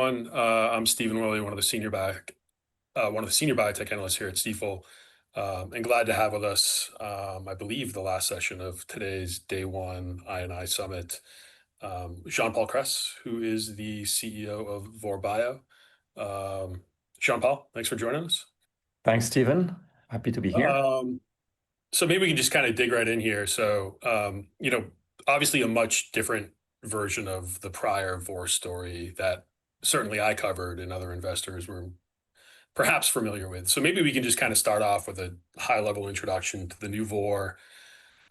I'm Stephen Willey, one of the senior biotech analysts here at Stifel, and glad to have with us, I believe, the last session of today's Day One I&I Summit, Jean-Paul Kress, who is the CEO of Vor Bio. Jean-Paul, thanks for joining us. Thanks, Stephen. Happy to be here. So maybe we can just kind of dig right in here. So, obviously a much different version of the prior Vor story that certainly I covered and other investors were perhaps familiar with. So maybe we can just kind of start off with a high-level introduction to the new Vor,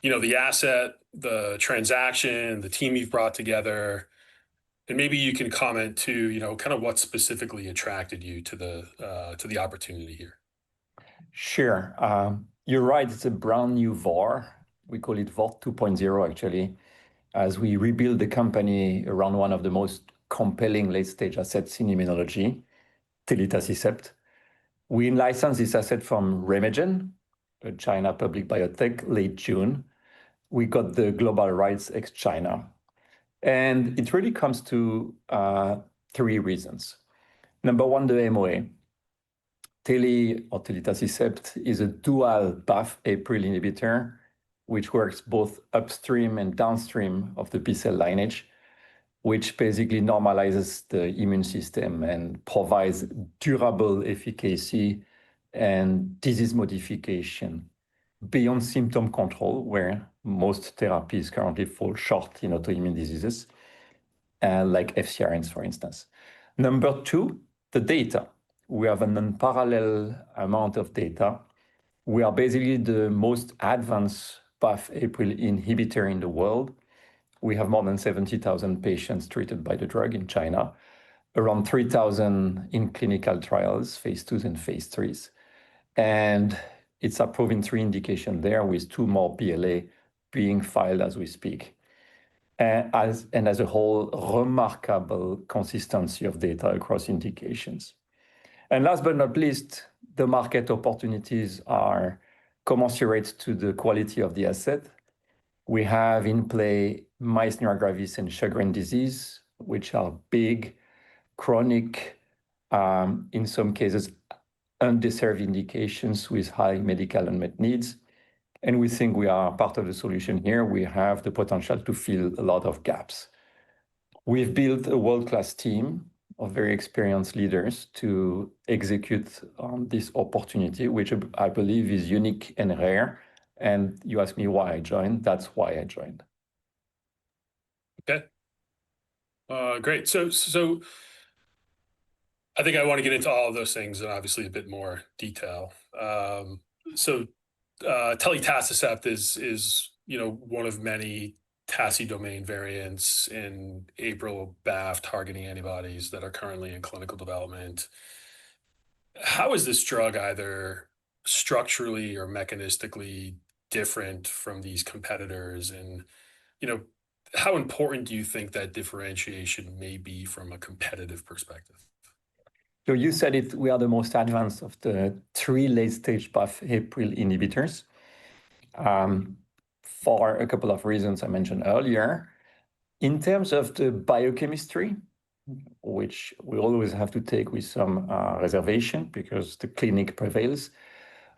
the asset, the transaction, the team you've brought together, and maybe you can comment to, kind of what specifically attracted you to the opportunity here. Sure. You're right. It's a brand new Vor. We call it Vor 2.0, actually, as we rebuild the company around one of the most compelling late-stage assets in immunology, Telitacicept. We licensed this asset from RemeGen, a China public biotech, late June. We got the global rights ex-China. And it really comes to three reasons. Number one, the MOA. Telitacicept is a dual BAFF/APRIL inhibitor, which works both upstream and downstream of the B-cell lineage, which basically normalizes the immune system and provides durable efficacy and disease modification beyond symptom control, where most therapies currently fall short in autoimmune diseases, like FcRns, for instance. Number two, the data. We have an unparalleled amount of data. We are basically the most advanced BAFF/APRIL inhibitor in the world. We have more than 70,000 patients treated by the drug in China, around 3,000 in clinical trials, phase 2s and phase 3s. And it's approved in 3 indications there, with 2 more BLA being filed as we speak. And as a whole, remarkable consistency of data across indications. And last but not least, the market opportunities are commensurate to the quality of the asset. We have in play myasthenia gravis and Sjögren's disease, which are big, chronic, in some cases, underserved indications with high medical unmet needs. And we think we are part of the solution here. We have the potential to fill a lot of gaps. We've built a world-class team of very experienced leaders to execute on this opportunity, which I believe is unique and rare. And you asked me why I joined. That's why I joined. Okay. Great. So I think I want to get into all of those things and obviously a bit more detail. Telitacicept is one of many TACI domain variants in APRIL BAFF targeting antibodies that are currently in clinical development. How is this drug either structurally or mechanistically different from these competitors? And, how important do you think that differentiation may be from a competitive perspective? So you said it, we are the most advanced of the 3 late-stage BAFF/APRIL inhibitors. For a couple of reasons I mentioned earlier. In terms of the biochemistry, which we always have to take with some reservation because the clinic prevails,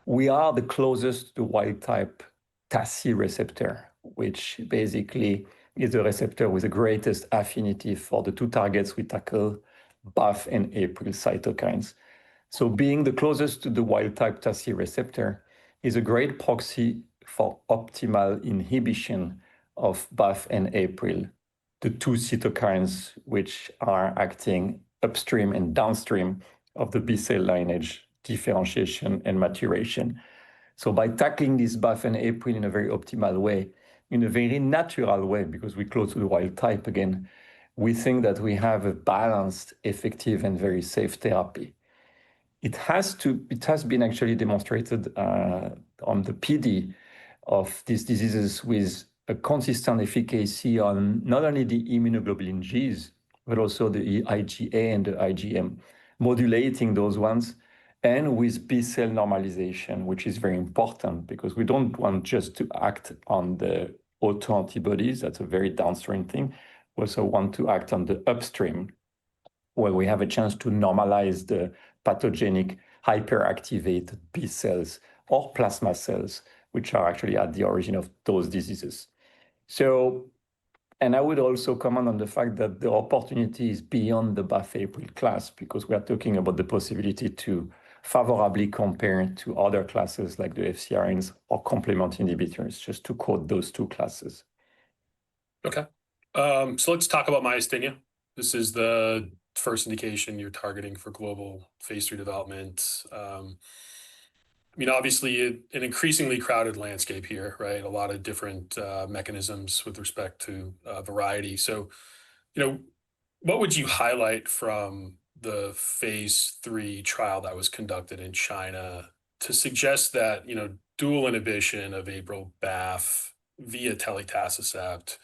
we are the closest to wild-type TACI receptor, which basically is the receptor with the greatest affinity for the 2 targets we tackle, BAFF and APRIL cytokines. So being the closest to the wild-type TACI receptor is a great proxy for optimal inhibition of BAFF and APRIL, the 2 cytokines which are acting upstream and downstream of the B-cell lineage differentiation and maturation. So by tackling this BAFF and APRIL in a very optimal way, in a very natural way, because we're close to the wild type again, we think that we have a balanced, effective, and very safe therapy. It has been actually demonstrated on the PD of these diseases with a consistent efficacy on not only the immunoglobulin Gs, but also the IgA and the IgM, modulating those ones, and with B-cell normalization, which is very important because we don't want just to act on the autoantibodies. That's a very downstream thing. We also want to act on the upstream where we have a chance to normalize the pathogenic hyperactivated B cells or plasma cells, which are actually at the origin of those diseases. So, and I would also comment on the fact that the opportunity is beyond the BAFF/APRIL class, because we are talking about the possibility to favorably compare to other classes like the FcRns or complement inhibitors, just to quote those two classes. Okay. So let's talk about myasthenia. This is the first indication you're targeting for global phase 3 development. I mean, obviously, an increasingly crowded landscape here, right? A lot of different mechanisms with respect to variety. So, what would you highlight from the phase 3 trial that was conducted in China to suggest that, dual inhibition of APRIL-BAFF via telitacicept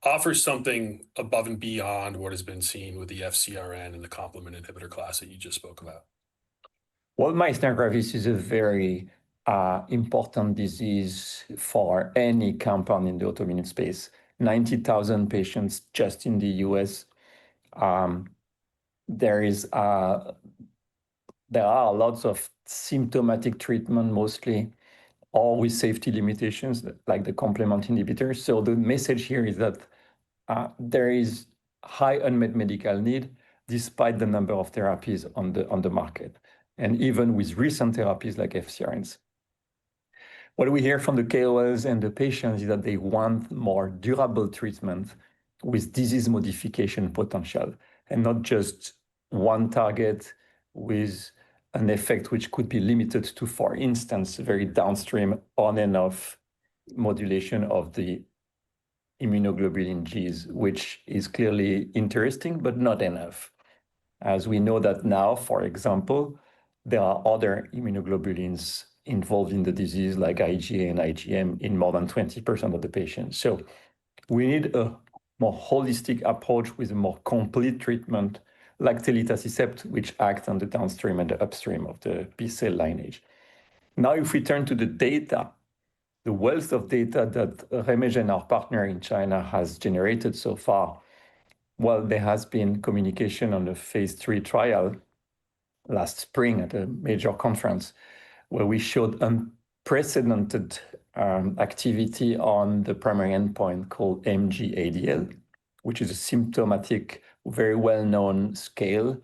offers something above and beyond what has been seen with the FcRn and the complement inhibitor class that you just spoke about? Well, myasthenia gravis is a very important disease for any compound in the autoimmune space. 90,000 patients just in the US. There are lots of symptomatic treatment, mostly, or with safety limitations like the complement inhibitors. So the message here is that there is high unmet medical need despite the number of therapies on the market, and even with recent therapies like FcRns. What we hear from the KOLs and the patients is that they want more durable treatment with disease modification potential, and not just one target with an effect which could be limited to, for instance, very downstream on and off modulation of the immunoglobulin Gs, which is clearly interesting, but not enough. As we know that now, for example, there are other immunoglobulins involved in the disease like IgA and IgM in more than 20% of the patients. So we need a more holistic approach with a more complete treatment like telitacicept, which acts on the downstream and the upstream of the B cell lineage. Now, if we turn to the data, the wealth of data that RemeGen, our partner in China, has generated so far, well, there has been communication on the phase 3 trial last spring at a major conference where we showed unprecedented activity on the primary endpoint called MG-ADL, which is a symptomatic, very well-known scale.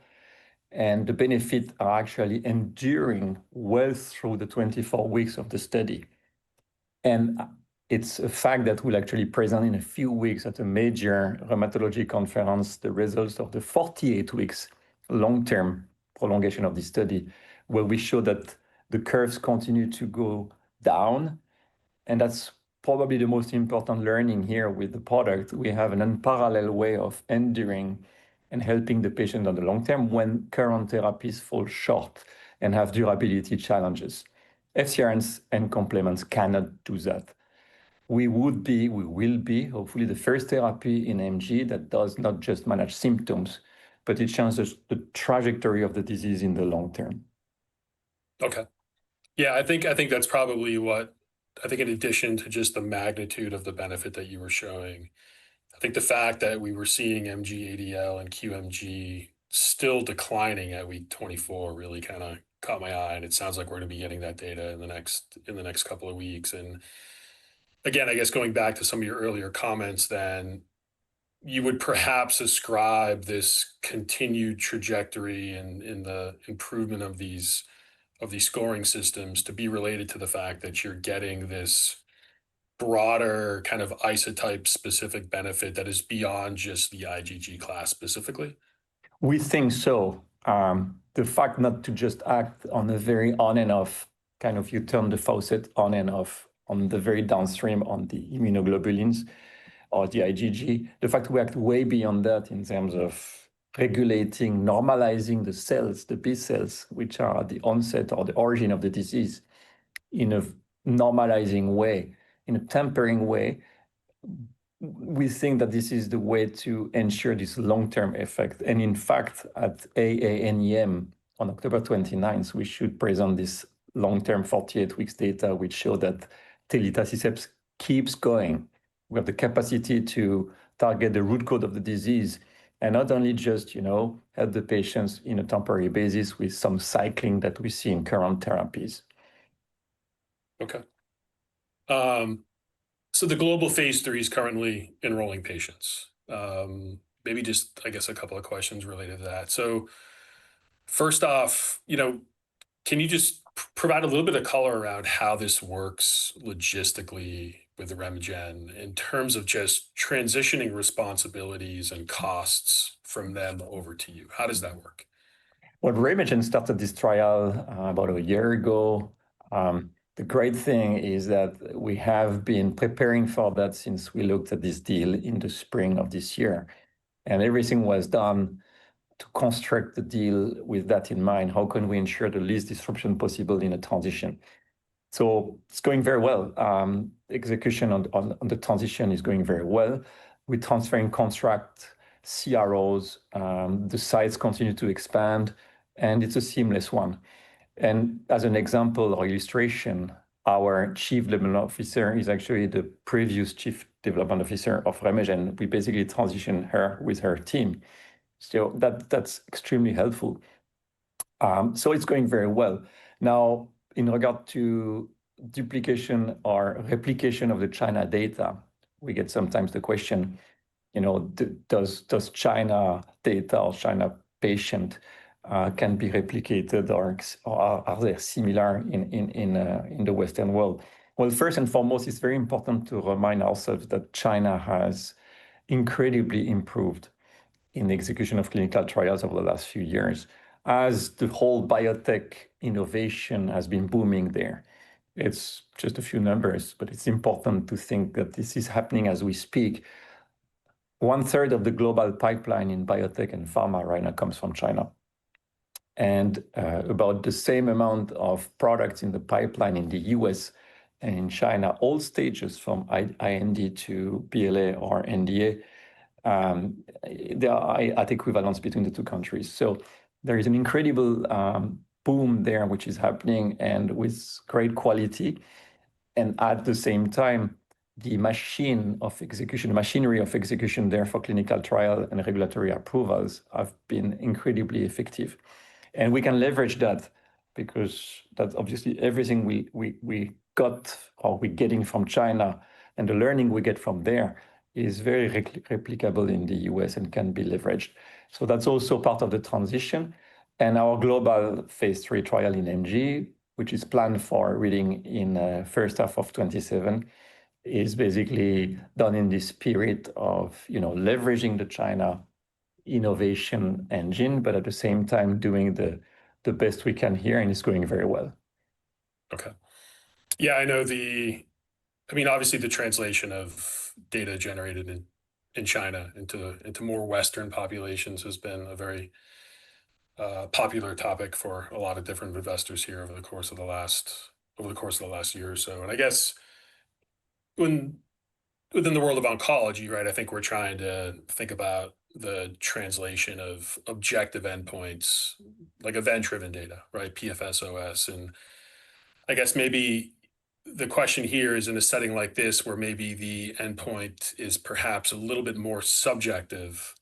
And the benefits are actually enduring well through the 24 weeks of the study. And it's a fact that we'll actually present in a few weeks at a major rheumatology conference the results of the 48 weeks long-term prolongation of the study, where we show that the curves continue to go down. And that's probably the most important learning here with the product. We have an unparalleled way of enduring and helping the patient on the long term when current therapies fall short and have durability challenges. FcRns and complements cannot do that. We will be, hopefully, the first therapy in MG that does not just manage symptoms, but it changes the trajectory of the disease in the long term. Okay. Yeah, I think that's probably in addition to just the magnitude of the benefit that you were showing, I think the fact that we were seeing MG-ADL and QMG still declining at week 24 really kind of caught my eye, and it sounds like we're going to be getting that data in the next couple of weeks. And again, I guess going back to some of your earlier comments, then you would perhaps ascribe this continued trajectory in the improvement of these scoring systems to be related to the fact that you're getting this broader kind of isotype specific benefit that is beyond just the IgG class specifically? We think so. The fact not to just act on a very on and off, kind of you turn the faucet on and off on the very downstream on the immunoglobulins or the IgG, the fact we act way beyond that in terms of regulating, normalizing the cells, the B cells, which are the onset or the origin of the disease, in a normalizing way, in a tempering way, we think that this is the way to ensure this long-term effect. And in fact, at AANEM on October 29th, we should present this long-term 48 weeks data, which show that telitacicept keeps going. We have the capacity to target the root cause of the disease and not only just, help the patients in a temporary basis with some cycling that we see in current therapies. Okay. So the global phase 3 is currently enrolling patients. Maybe just, I guess, a couple of questions related to that. So first off, can you just provide a little bit of color around how this works logistically with the RemeGen in terms of just transitioning responsibilities and costs from them over to you? How does that work? Well, RemeGen started this trial about a year ago. The great thing is that we have been preparing for that since we looked at this deal in the spring of this year. And everything was done to construct the deal with that in mind. How can we ensure the least disruption possible in a transition? So it's going very well. Execution on the transition is going very well. We're transferring contract CROs. The sites continue to expand, and it's a seamless one. And as an example or illustration, our chief development officer is actually the previous chief development officer of RemeGen. We basically transitioned her with her team. So that's extremely helpful. So it's going very well. Now, in regard to duplication or replication of the China data, we get sometimes the question, does China data or China patient can be replicated, or are they similar in the Western world? Well, first and foremost, it's very important to remind ourselves that China has incredibly improved in the execution of clinical trials over the last few years, as the whole biotech innovation has been booming there. It's just a few numbers, but it's important to think that this is happening as we speak. 1/3 of the global pipeline in biotech and pharma right now comes from China. And about the same amount of products in the pipeline in the US and in China, all stages from IND to BLA or NDA, there are at equivalence between the two countries. So there is an incredible boom there, which is happening and with great quality. And at the same time, the machinery of execution there for clinical trial and regulatory approvals have been incredibly effective. And we can leverage that because that's obviously everything we got or we're getting from China and the learning we get from there is very replicable in the US and can be leveraged. So that's also part of the transition. And our global phase 3 trial in MG, which is planned for reading in first half of 2027, is basically done in this spirit of leveraging the China innovation engine, but at the same time doing the best we can here, and it's going very well. Okay. Yeah, I know obviously the translation of data generated in China into more Western populations has been a very popular topic for a lot of different investors here over the course of the last year or so. And I guess within the world of oncology, right, I think we're trying to think about the translation of objective endpoints, like event-driven data, right, PFS, OS. And I guess maybe the question here is in a setting like this, where maybe the endpoint is perhaps a little bit more subjective.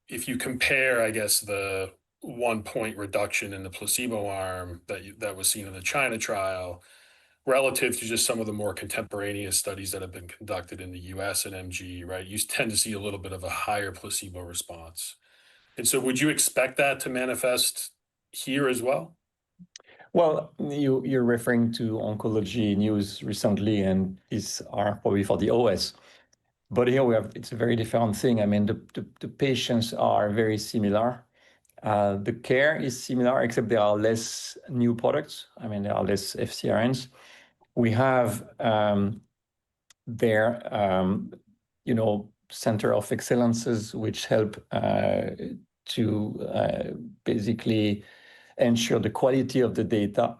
If you compare, I guess, the 1-point reduction in the placebo arm that was seen in the China trial relative to just some of the more contemporaneous studies that have been conducted in the US and MG, right, you tend to see a little bit of a higher placebo response. And so would you expect that to manifest here as well? Well, you're referring to oncology news recently, and these are probably for the OS. But here it's a very different thing. I mean, the patients are very similar. The care is similar, except there are less new products. I mean, there are less FcRns. We have center of excellences, which help to basically ensure the quality of the data.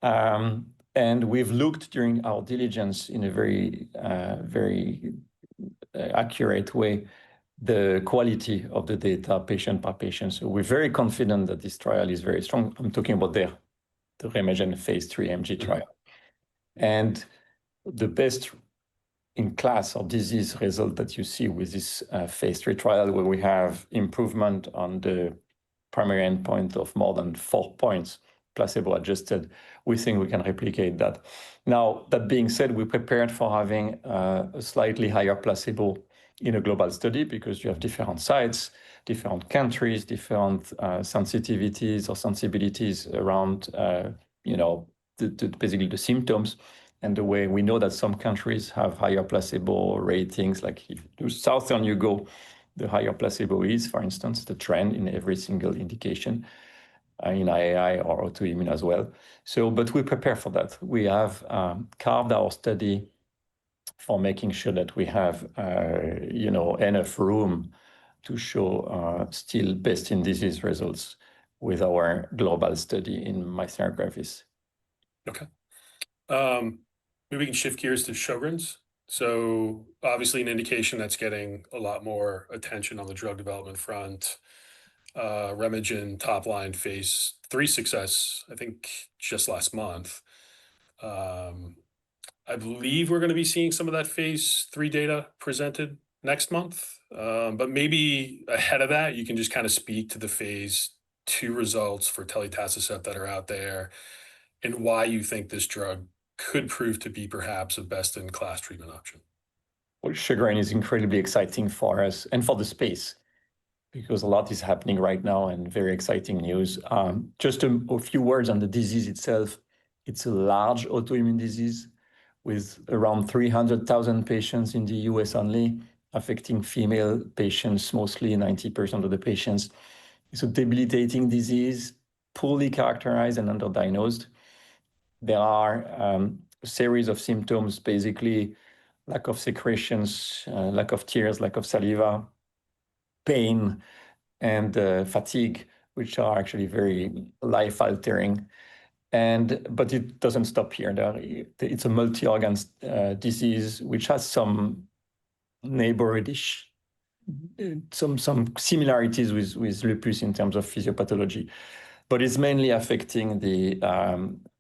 And we've looked during our diligence in a very, very accurate way, the quality of the data patient by patient. So we're very confident that this trial is very strong. I'm talking about the RemeGen phase 3 MG trial. And the best in class or disease result that you see with this phase 3 trial, where we have improvement on the primary endpoint of more than 4 points, placebo adjusted, we think we can replicate that. Now, that being said, we prepared for having a slightly higher placebo in a global study because you have different sites, different countries, different sensitivities or sensibilities around, basically the symptoms. And the way we know that some countries have higher placebo ratings, like the southern you go, the higher placebo is, for instance, the trend in every single indication in IAI or autoimmune as well. So, but we prepare for that. We have carved our study for making sure that we have, enough room to show still best in disease results with our global study in myasthenia gravis. Okay. Maybe we can shift gears to Sjogren's. So obviously an indication that's getting a lot more attention on the drug development front. RemeGen top line phase 3 success, I think just last month. I believe we're going to be seeing some of that phase 3 data presented next month. But maybe ahead of that, you can just kind of speak to the phase 2 results for Telitacicept that are out there and why you think this drug could prove to be perhaps a best-in-class treatment option. Well, Sjogren is incredibly exciting for us and for the space because a lot is happening right now and very exciting news. Just a few words on the disease itself. It's a large autoimmune disease with around 300,000 patients in the US only, affecting female patients, mostly 90% of the patients. It's a debilitating disease, poorly characterized and underdiagnosed. There are a series of symptoms, basically lack of secretions, lack of tears, lack of saliva, pain, and fatigue, which are actually very life-altering. But it doesn't stop here. It's a multi-organ disease, which has some neighborish, some similarities with lupus in terms of physiopathology. But it's mainly affecting the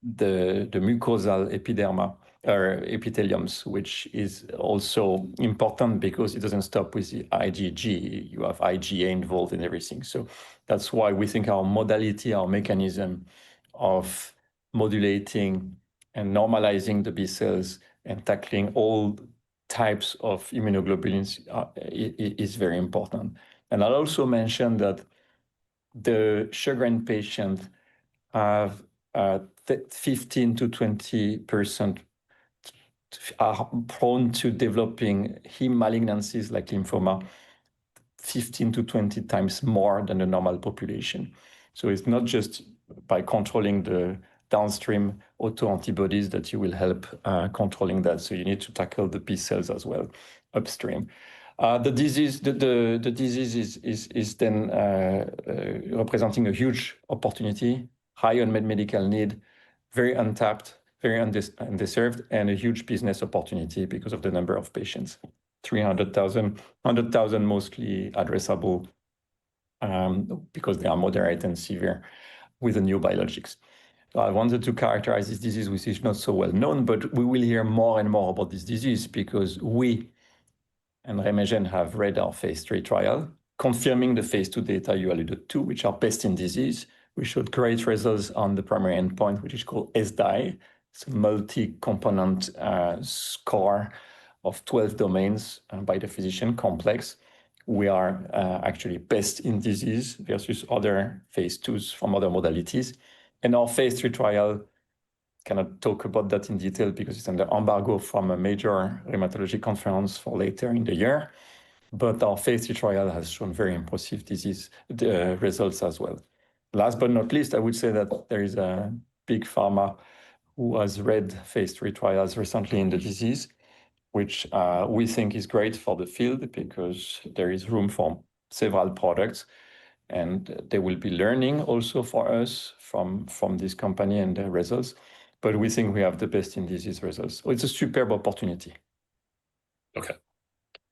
mucosal epiderma or epitheliums, which is also important because it doesn't stop with the IgG. You have IgA involved in everything. So that's why we think our modality, our mechanism of modulating and normalizing the B cells and tackling all types of immunoglobulins is very important. And I'll also mention that the Sjogren patient have 15 to 20% are prone to developing heme malignancies like lymphoma, 15 to 20 times more than the normal population. So it's not just by controlling the downstream autoantibodies that you will help controlling that. So you need to tackle the B cells as well upstream. The disease is then representing a huge opportunity, high unmet medical need, very untapped, very undeserved, and a huge business opportunity because of the number of patients. 300,000, 100,000 mostly addressable because they are moderate and severe with the new biologics. So I wanted to characterize this disease, which is not so well known, but we will hear more and more about this disease because we and RemeGen have read our phase 3 trial, confirming the phase 2 data you alluded to, which are best in disease. We showed great results on the primary endpoint, which is called SDI. It's a multi-component score of 12 domains by the physician, complex. We are actually best in disease versus other phase 2s from other modalities. And our phase 3 trial, cannot talk about that in detail because it's under embargo from a major rheumatology conference for later in the year. But our phase 3 trial has shown very impressive disease results as well. Last but not least, I would say that there is a big pharma who has read phase 3 trials recently in the disease, which we think is great for the field because there is room for several products. And they will be learning also for us from this company and their results. But we think we have the best in disease results. So it's a superb opportunity. Okay.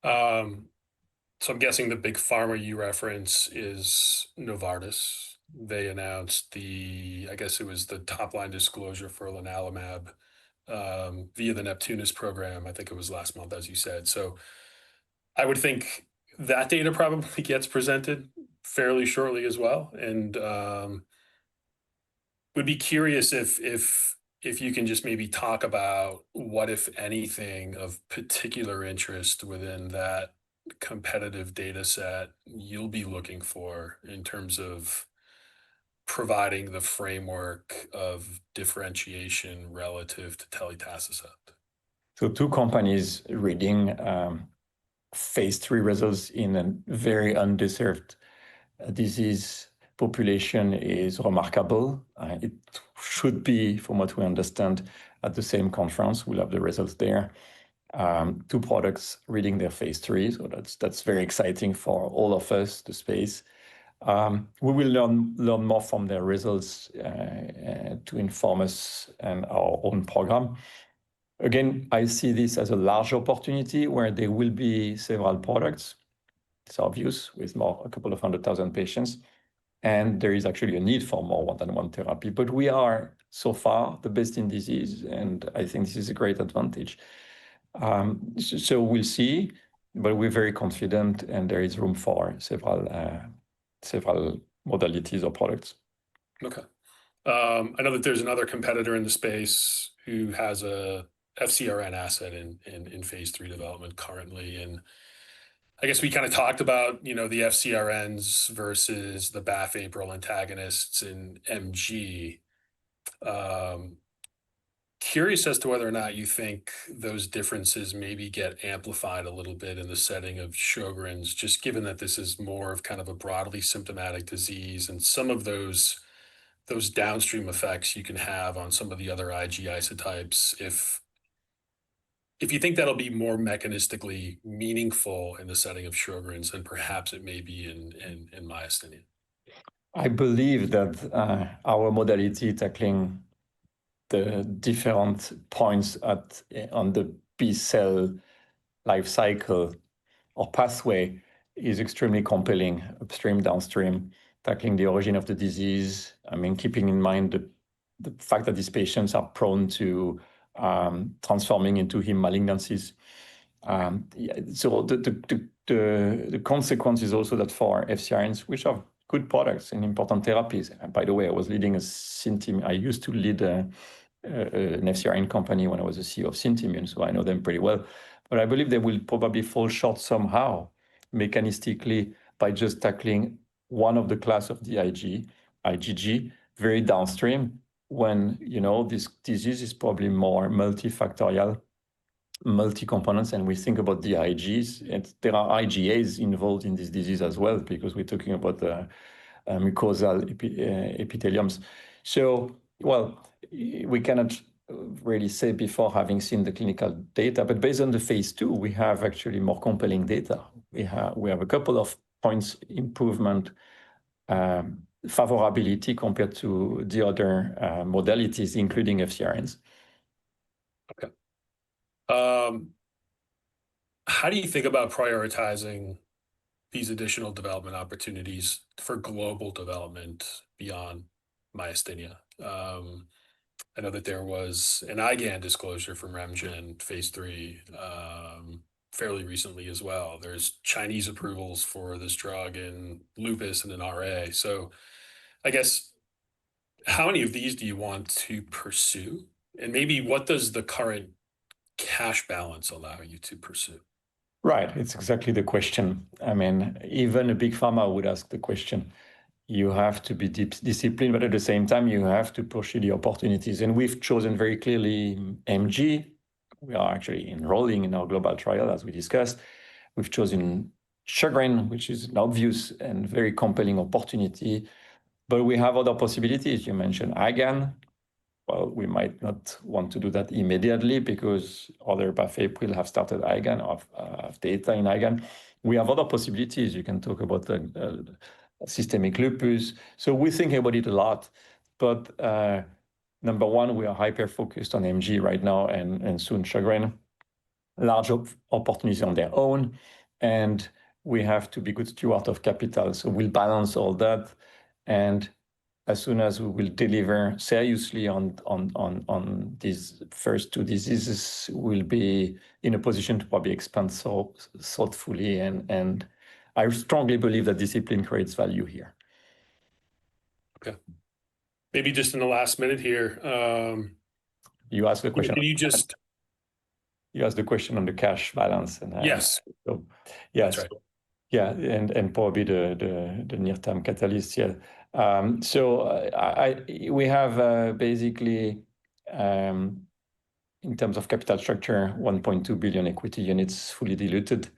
So I'm guessing the big pharma you reference is Novartis. They announced I guess it was the top line disclosure for lenalidomide via the Neptunus program. I think it was last month, as you said. So I would think that data probably gets presented fairly shortly as well. And would be curious if you can just maybe talk about what, if anything, of particular interest within that competitive data set you'll be looking for in terms of providing the framework of differentiation relative to telitacicept. So two companies reading phase 3 results in a very underserved disease population is remarkable. It should be, from what we understand, at the same conference. We'll have the results there. Two products reading their phase 3, so that's very exciting for all of us, the space. We will learn more from their results to inform us and our own program. Again, I see this as a large opportunity where there will be several products. It's obvious with a couple of 100,000 patients. And there is actually a need for more than one therapy. But we are so far the best in disease. And I think this is a great advantage. So we'll see, but we're very confident and there is room for several modalities or products. Okay. I know that there's another competitor in the space who has a FcRn asset in phase 3 development currently. And I guess we kind of talked about, the FcRns versus the BAFF/APRIL antagonists in MG. Curious as to whether or not you think those differences maybe get amplified a little bit in the setting of Sjogren's, just given that this is more of kind of a broadly symptomatic disease and some of those downstream effects you can have on some of the other Ig isotypes. If you think that'll be more mechanistically meaningful in the setting of Sjogren's than perhaps it may be in myasthenia. I believe that our modality tackling the different points on the B cell life cycle or pathway is extremely compelling, upstream, downstream, tackling the origin of the disease. I mean, keeping in mind the fact that these patients are prone to transforming into heme malignancies. So the consequence is also that for FcRns, which are good products and important therapies. And by the way, I was leading a Syntimmune. I used to lead an FcRn company when I was the CEO of Syntimmune, so I know them pretty well. But I believe they will probably fall short somehow, mechanistically, by just tackling one of the class of the IgG, very downstream, when this disease is probably more multifactorial, multi-components, and we think about the IgGs, and there are IgAs involved in this disease as well, because we're talking about the mucosal epitheliums. So, well, we cannot really say before having seen the clinical data, but based on the phase 2, we have actually more compelling data. We have a couple of points improvement, favorability compared to the other modalities, including FcRns. Okay. How do you think about prioritizing these additional development opportunities for global development beyond myasthenia? I know that there was an IgAN disclosure from Remgen phase 3 fairly recently as well. There's Chinese approvals for this drug in lupus and in RA. So I guess, how many of these do you want to pursue? And maybe what does the current cash balance allow you to pursue? Right, it's exactly the question. I mean, even a big pharma would ask the question. You have to be disciplined, but at the same time, you have to pursue the opportunities. And we've chosen very clearly MG. We are actually enrolling in our global trial, as we discussed. We've chosen Sjögren, which is an obvious and very compelling opportunity. But we have other possibilities. You mentioned IgAN. Well, we might not want to do that immediately because other BAFF/APRIL have started IgAN, have data in IgAN. We have other possibilities. You can talk about the systemic lupus. So we're thinking about it a lot. But number one, we are hyper-focused on MG right now and soon Sjögren. Large opportunities on their own. And we have to be good steward of capital. So we'll balance all that. And as soon as we will deliver seriously on these first two diseases, we'll be in a position to probably expand so thoughtfully. And I strongly believe that discipline creates value here. Okay. Maybe just in the last minute here, you asked the question. Can you just? You asked the question on the cash balance, and yes, so, yes, that's right. Yeah, and probably the near-term catalyst. Yeah. So we have basically, in terms of capital structure, 1.2 billion equity units fully diluted.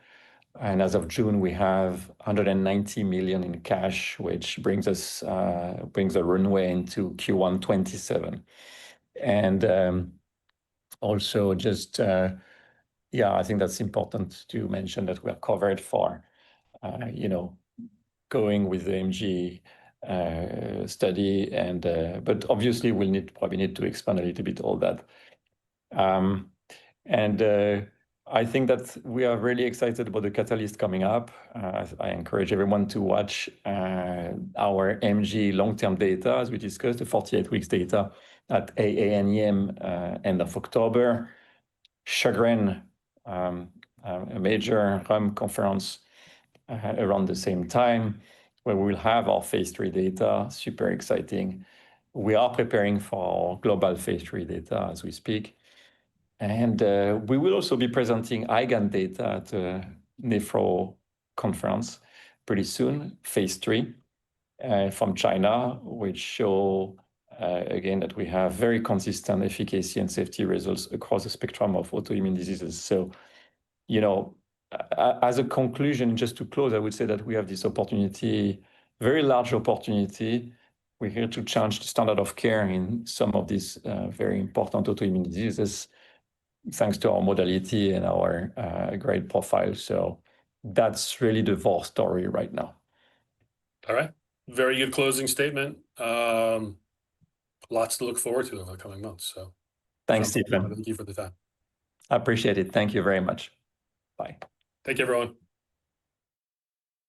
And as of June, we have 190 million in cash, which brings a runway into Q1 27. And also just, I think that's important to mention that we are covered for, going with the MG study, and but obviously we'll probably need to expand a little bit all that. And I think that we are really excited about the catalyst coming up. I encourage everyone to watch our MG long-term data, as we discussed, the 48 weeks data at AANEM end of October. Sjögren, a major RUM conference around the same time, where we will have our phase 3 data, super exciting. We are preparing for global phase 3 data as we speak. And we will also be presenting IgAN data at a nephro conference pretty soon, phase 3 from China, which show, again, that we have very consistent efficacy and safety results across the spectrum of autoimmune diseases. So, as a conclusion, just to close, I would say that we have this opportunity, very large opportunity. We're here to change the standard of care in some of these very important autoimmune diseases, thanks to our modality and our great profile. So that's really the Vor story right now. All right. Very good closing statement. Lots to look forward to over the coming months. So thanks, Stephen. Thank you for the time. I appreciate it. Thank you very much. Bye. Thank you, everyone.